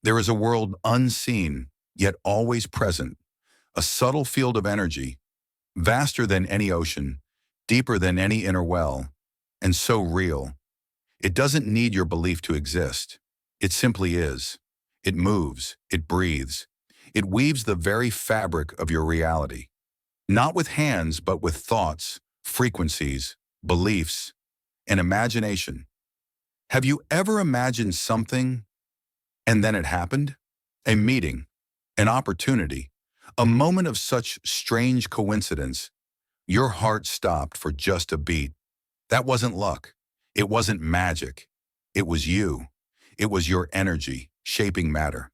There is a world unseen, yet always present, a subtle field of energy, vaster than any ocean, deeper than any inner well, and so real. It doesn't need your belief to exist. It simply is. It moves, it breathes. It weaves the very fabric of your reality. Not with hands, but with thoughts, frequencies, beliefs, and imagination. Have you ever imagined something and then it happened? A meeting, an opportunity, a moment of such strange coincidence. Your heart stopped for just a beat. That wasn't luck. It wasn't magic. It was you. It was your energy shaping matter.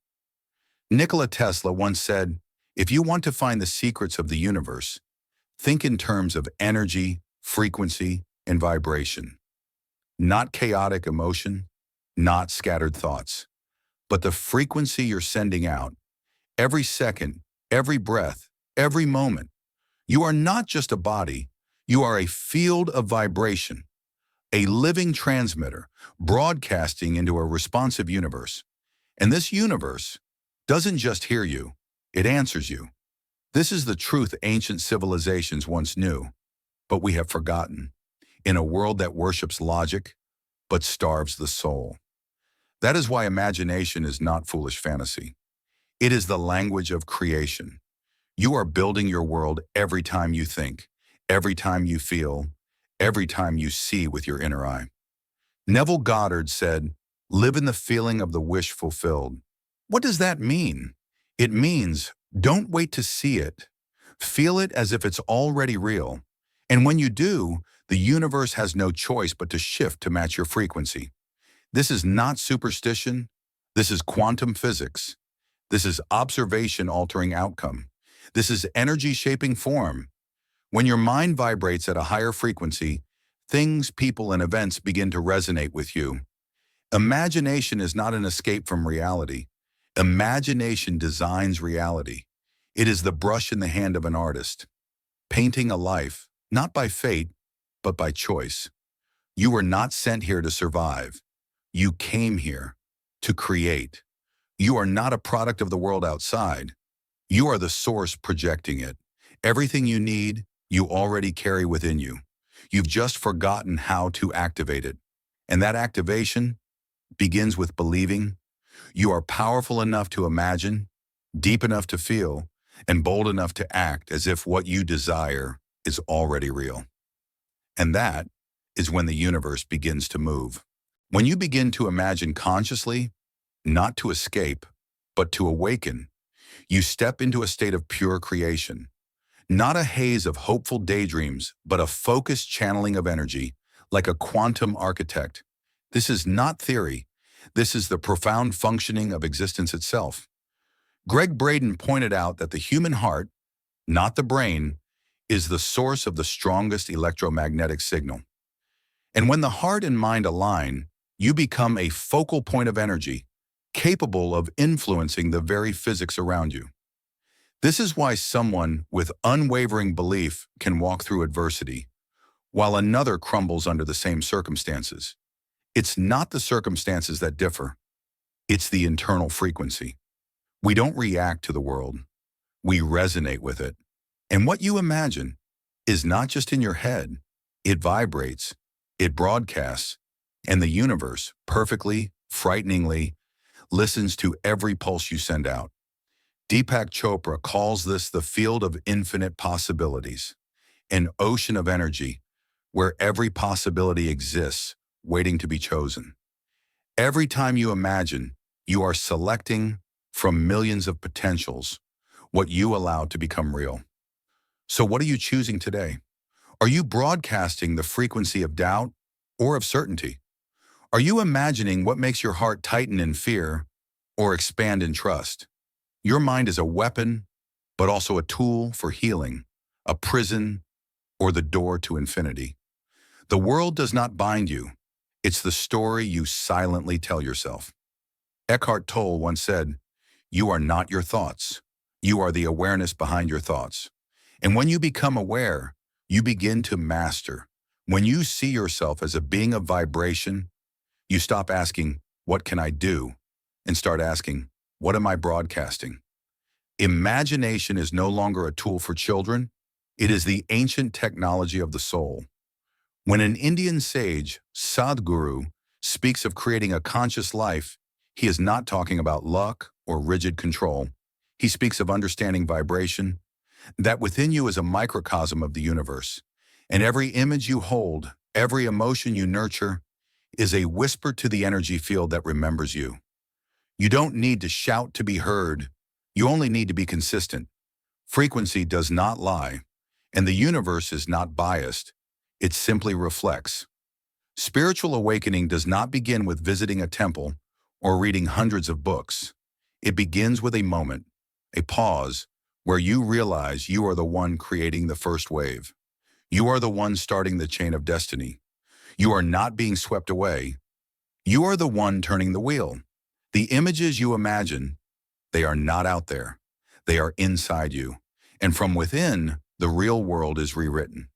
Nikola Tesla once said, if you want to find the secrets of the universe, think in terms of energy, frequency, and vibration. Not chaotic emotion, not scattered thoughts, but the frequency you're sending out, every second, every breath, every moment. You are not just a body, you are a field of vibration, a living transmitter broadcasting into a responsive universe. And this universe doesn't just hear you, it answers you. This is the truth ancient civilizations once knew, but we have forgotten, in a world that worships logic, but starves the soul. That is why imagination is not foolish fantasy. It is the language of creation. You are building your world every time you think, every time you feel, every time you see with your inner eye. Neville Goddard said, live in the feeling of the wish fulfilled. What does that mean? It means don't wait to see it. Feel it as if it's already real. And when you do, the universe has no choice but to shift to match your frequency. This is not superstition. This is quantum physics. This is observation-altering outcome. This is energy-shaping form. When your mind vibrates at a higher frequency, things, people, and events begin to resonate with you. Imagination is not an escape from reality. Imagination designs reality. It is the brush in the hand of an artist, painting a life, not by fate, but by choice. You were not sent here to survive. You came here to create. You are not a product of the world outside. You are the source projecting it. Everything you need, you already carry within you. You've just forgotten how to activate it. And that activation begins with believing you are powerful enough to imagine, deep enough to feel, and bold enough to act as if what you desire is already real. And that is when the universe begins to move. When you begin to imagine consciously, not to escape, but to awaken, you step into a state of pure creation. Not a haze of hopeful daydreams, but a focused channeling of energy, like a quantum architect. This is not theory. This is the profound functioning of existence itself. Greg Braden pointed out that the human heart, not the brain, is the source of the strongest electromagnetic signal. And when the heart and mind align, you become a focal point of energy, capable of influencing the very physics around you. This is why someone with unwavering belief can walk through adversity, while another crumbles under the same circumstances. It's not the circumstances that differ. It's the internal frequency. We don't react to the world. We resonate with it. And what you imagine is not just in your head. It vibrates, it broadcasts, and the universe perfectly, frighteningly, listens to every pulse you send out. Deepak Chopra calls this the field of infinite possibilities, an ocean of energy where every possibility exists, waiting to be chosen. Every time you imagine, you are selecting from millions of potentials what you allow to become real. So what are you choosing today? Are you broadcasting the frequency of doubt or of certainty? Are you imagining what makes your heart tighten in fear or expand in trust? Your mind is a weapon, but also a tool for healing, a prison, or the door to infinity. The world does not bind you. It's the story you silently tell yourself. Eckhart Tolle once said, "You are not your thoughts. You are the awareness behind your thoughts." And when you become aware, you begin to master. When you see yourself as a being of vibration, you stop asking, "What can I do?" and start asking, What am I broadcasting? Imagination is no longer a tool for children. It is the ancient technology of the soul. When an Indian sage, Sadhguru, speaks of creating a conscious life, he is not talking about luck or rigid control. He speaks of understanding vibration, that within you is a microcosm of the universe, and every image you hold, every emotion you nurture, is a whisper to the energy field that remembers you. You don't need to shout to be heard. You only need to be consistent. Frequency does not lie, and the universe is not biased. It simply reflects. Spiritual awakening does not begin with visiting a temple or reading hundreds of books. It begins with a moment, a pause, where you realize you are the one creating the first wave. You are the one starting the chain of destiny. You are not being swept away. You are the one turning the wheel. The images you imagine, they are not out there. They are inside you. And from within, the real world is rewritten.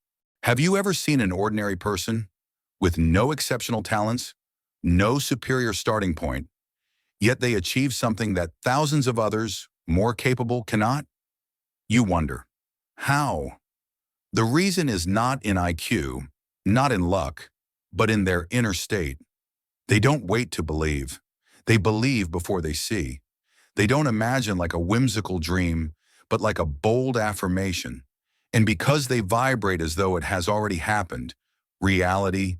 Have you ever seen an ordinary person with no exceptional talents, no superior starting point, yet they achieve something that thousands of others, more capable, cannot? You wonder, how? The reason is not in IQ, not in luck, but in their inner state. They don't wait to believe. They believe before they see. They don't imagine like a whimsical dream, but like a bold affirmation. And because they vibrate as though it has already happened, reality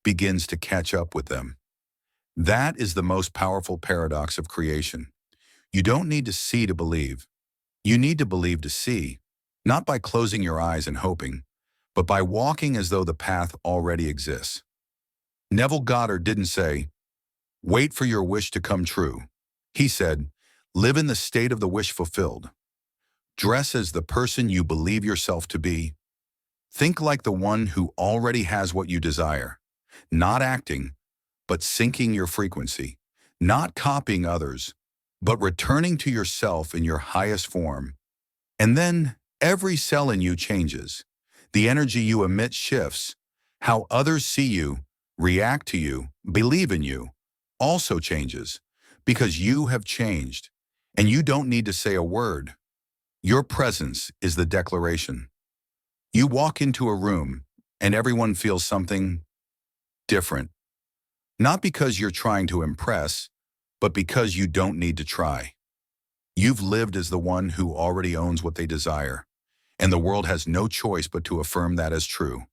begins to catch up with them. That is the most powerful paradox of creation. You don't need to see to believe. You need to believe to see, not by closing your eyes and hoping, but by walking as though the path already exists. Neville Goddard didn't say, "Wait for your wish to come true." He said, "Live in the state of the wish fulfilled. Dress as the person you believe yourself to be. Think like the one who already has what you desire, not acting, but syncing your frequency, not copying others, but returning to yourself in your highest form. And then every cell in you changes. The energy you emit shifts. How others see you, react to you, believe in you, also changes, because you have changed, and you don't need to say a word. Your presence is the declaration. You walk into a room, and everyone feels something different. Not because you're trying to impress, but because you don't need to try. You've lived as the one who already owns what they desire, and the world has no choice but to affirm that as true.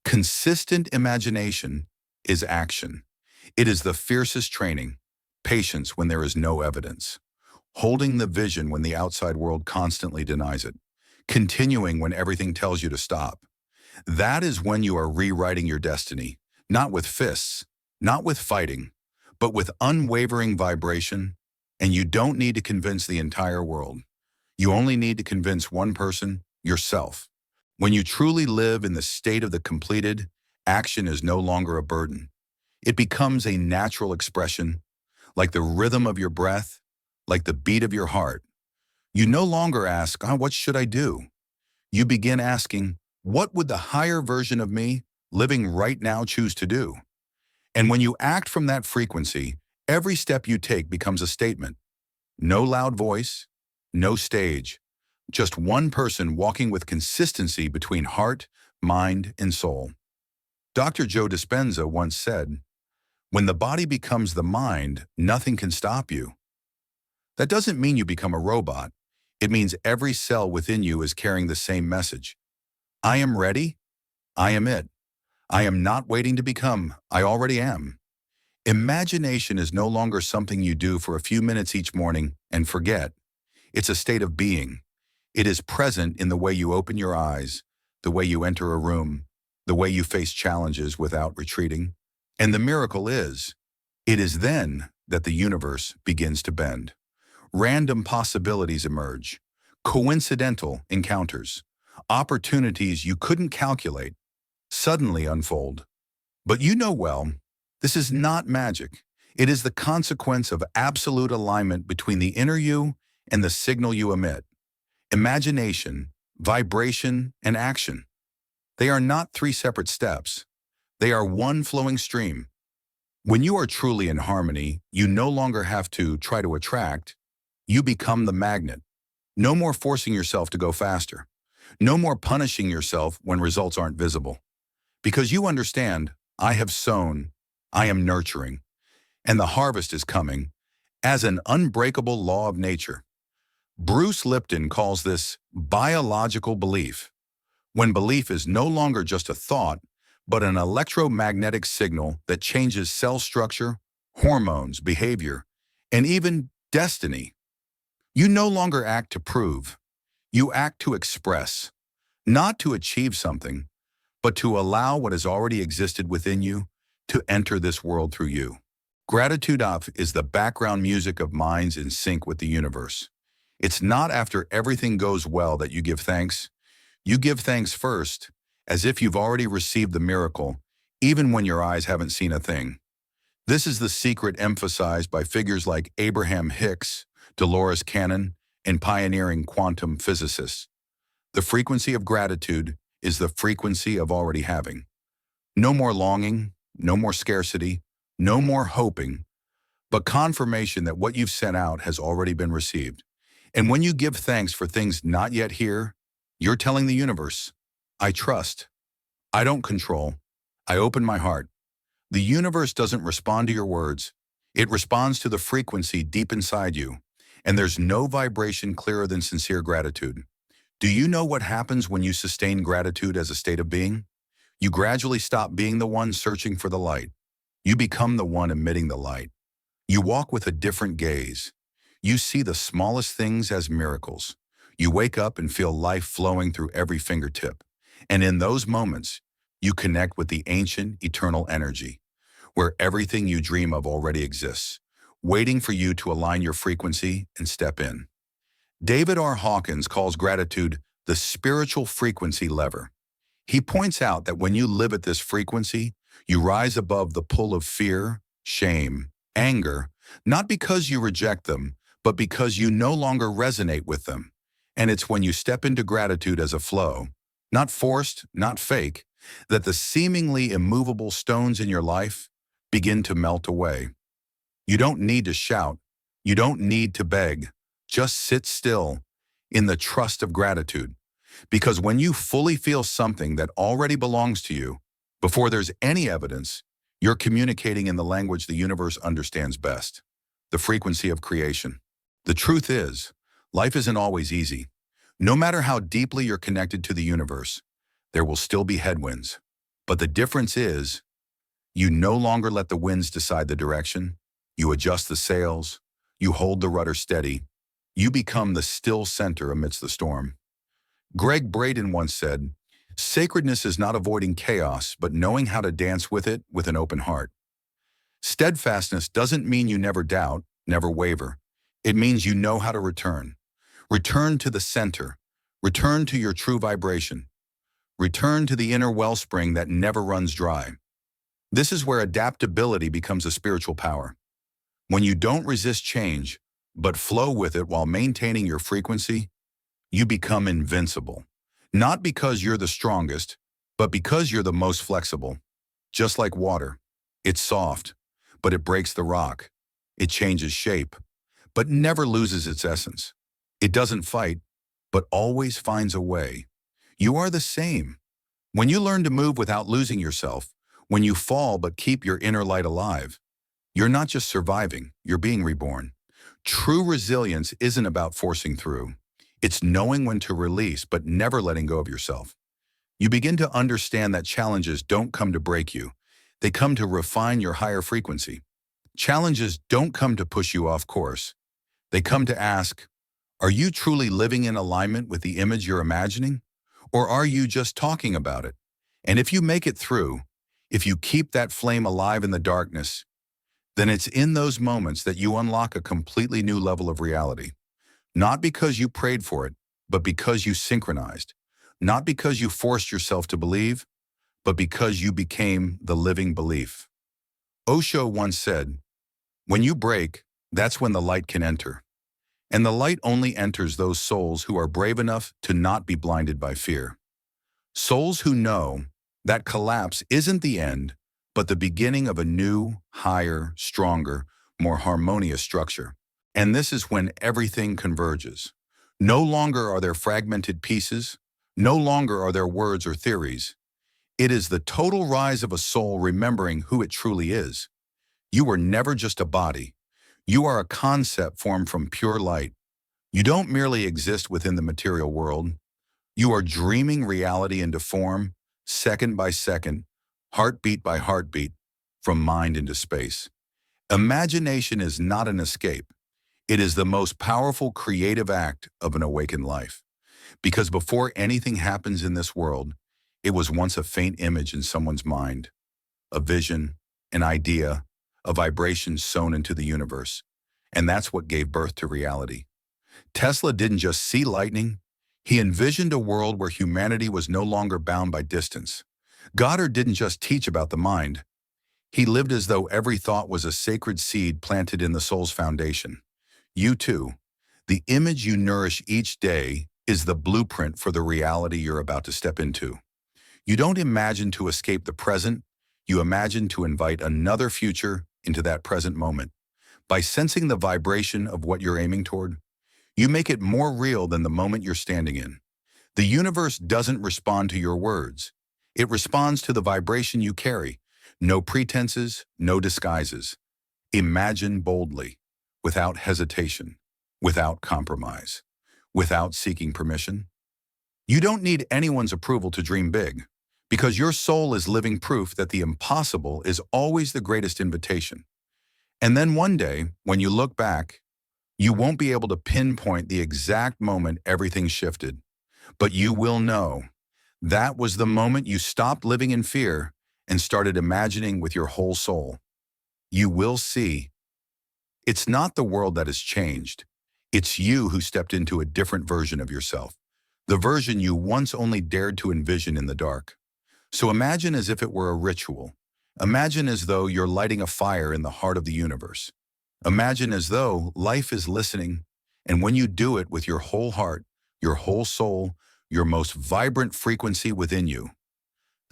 Consistent imagination is action. It is the fiercest training, patience when there is no evidence, holding the vision when the outside world constantly denies it, continuing when everything tells you to stop. That is when you are rewriting your destiny, not with fists, not with fighting, but with unwavering vibration. And you don't need to convince the entire world. You only need to convince one person, yourself. When you truly live in the state of the completed, action is no longer a burden. It becomes a natural expression, like the rhythm of your breath, like the beat of your heart. You no longer ask, what should I do? You begin asking, what would the higher version of me living right now choose to do? And when you act from that frequency, every step you take becomes a statement. No loud voice, no stage, just one person walking with consistency between heart, mind, and soul. Dr. Joe Dispenza once said, "When the body becomes the mind, nothing can stop you." That doesn't mean you become a robot. It means every cell within you is carrying the same message. I am ready. I am it. I am not waiting to become. I already am. Imagination is no longer something you do for a few minutes each morning and forget. It's a state of being. It is present in the way you open your eyes, the way you enter a room, the way you face challenges without retreating. And the miracle is, it is then that the universe begins to bend. Random possibilities emerge, coincidental encounters, opportunities you couldn't calculate suddenly unfold. But you know well, this is not magic. It is the consequence of absolute alignment between the inner you and the signal you emit. Imagination, vibration, and action. They are not three separate steps. They are one flowing stream. When you are truly in harmony, you no longer have to try to attract. You become the magnet. No more forcing yourself to go faster. No more punishing yourself when results aren't visible. Because you understand, I have sown, I am nurturing, and the harvest is coming as an unbreakable law of nature. Bruce Lipton calls this biological belief, when belief is no longer just a thought, but an electromagnetic signal that changes cell structure, hormones, behavior, and even destiny. You no longer act to prove, you act to express, not to achieve something, but to allow what has already existed within you to enter this world through you. Gratitude up is the background music of minds in sync with the universe. It's not after everything goes well that you give thanks. You give thanks first, as if you've already received the miracle, even when your eyes haven't seen a thing. This is the secret emphasized by figures like Abraham Hicks, Dolores Cannon, and pioneering quantum physicists. The frequency of gratitude is the frequency of already having. No more longing, no more scarcity, no more hoping, but confirmation that what you've sent out has already been received. And when you give thanks for things not yet here, you're telling the universe, I trust. I don't control. I open my heart. The universe doesn't respond to your words. It responds to the frequency deep inside you. And there's no vibration clearer than sincere gratitude. Do you know what happens when you sustain gratitude as a state of being? You gradually stop being the one searching for the light. You become the one emitting the light. You walk with a different gaze. You see the smallest things as miracles. You wake up and feel life flowing through every fingertip. And in those moments, you connect with the ancient, eternal energy, where everything you dream of already exists, waiting for you to align your frequency and step in. David R. Hawkins calls gratitude the spiritual frequency lever. He points out that when you live at this frequency, you rise above the pull of fear, shame, anger, not because you reject them, but because you no longer resonate with them. And it's when you step into gratitude as a flow, not forced, not fake, that the seemingly immovable stones in your life begin to melt away. You don't need to shout. You don't need to beg. Just sit still in the trust of gratitude. Because when you fully feel something that already belongs to you, before there's any evidence, you're communicating in the language the universe understands best, the frequency of creation. The truth is, life isn't always easy. No matter how deeply you're connected to the universe, there will still be headwinds. But the difference is, you no longer let the winds decide the direction. You adjust the sails. You hold the rudder steady. You become the still center amidst the storm. Greg Braden once said, "Sacredness is not avoiding chaos, but knowing how to dance with it with an open heart." Steadfastness doesn't mean you never doubt, never waver. It means you know how to return. Return to the center. Return to your true vibration. Return to the inner wellspring that never runs dry. This is where adaptability becomes a spiritual power. When you don't resist change, but flow with it while maintaining your frequency, you become invincible. Not because you're the strongest, but because you're the most flexible. Just like water, it's soft, but it breaks the rock. It changes shape, but never loses its essence. It doesn't fight, but always finds a way. You are the same. When you learn to move without losing yourself, when you fall but keep your inner light alive, you're not just surviving, you're being reborn. True resilience isn't about forcing through. It's knowing when to release but never letting go of yourself. You begin to understand that challenges don't come to break you. They come to refine your higher frequency. Challenges don't come to push you off course. They come to ask, are you truly living in alignment with the image you're imagining? Or are you just talking about it? And if you make it through, if you keep that flame alive in the darkness, then it's in those moments that you unlock a completely new level of reality. Not because you prayed for it, but because you synchronized. Not because you forced yourself to believe, but because you became the living belief. Osho once said, when you break, that's when the light can enter. And the light only enters those souls who are brave enough to not be blinded by fear. Souls who know that collapse isn't the end, but the beginning of a new, higher, stronger, more harmonious structure. And this is when everything converges. No longer are there fragmented pieces. No longer are there words or theories. It is the total rise of a soul remembering who it truly is. You were never just a body. You are a concept formed from pure light. You don't merely exist within the material world. You are dreaming reality into form, second by second, heartbeat by heartbeat, from mind into space. Imagination is not an escape. It is the most powerful creative act of an awakened life. Because before anything happens in this world, it was once a faint image in someone's mind, a vision, an idea, a vibration sown into the universe. And that's what gave birth to reality. Tesla didn't just see lightning, he envisioned a world where humanity was no longer bound by distance. Goddard didn't just teach about the mind, he lived as though every thought was a sacred seed planted in the soul's foundation. You too. The image you nourish each day is the blueprint for the reality you're about to step into. You don't imagine to escape the present, you imagine to invite another future into that present moment. By sensing the vibration of what you're aiming toward, you make it more real than the moment you're standing in. The universe doesn't respond to your words. It responds to the vibration you carry. No pretenses, no disguises. Imagine boldly, without hesitation, without compromise, without seeking permission. You don't need anyone's approval to dream big, because your soul is living proof that the impossible is always the greatest invitation. And then one day, when you look back, you won't be able to pinpoint the exact moment everything shifted, but you will know that was the moment you stopped living in fear and started imagining with your whole soul. You will see. It's not the world that has changed. It's you who stepped into a different version of yourself, the version you once only dared to envision in the dark. So imagine as if it were a ritual. Imagine as though you're lighting a fire in the heart of the universe. Imagine as though life is listening, and when you do it with your whole heart, your whole soul, your most vibrant frequency within you,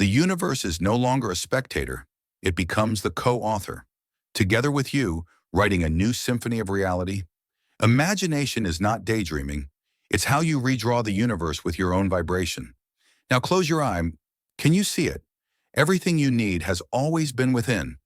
the universe is no longer a spectator, it becomes the co-author. Together with you, writing a new symphony of reality. Imagination is not daydreaming, it's how you redraw the universe with your own vibration. Now close your eye. Can you see it? Everything you need has always been within.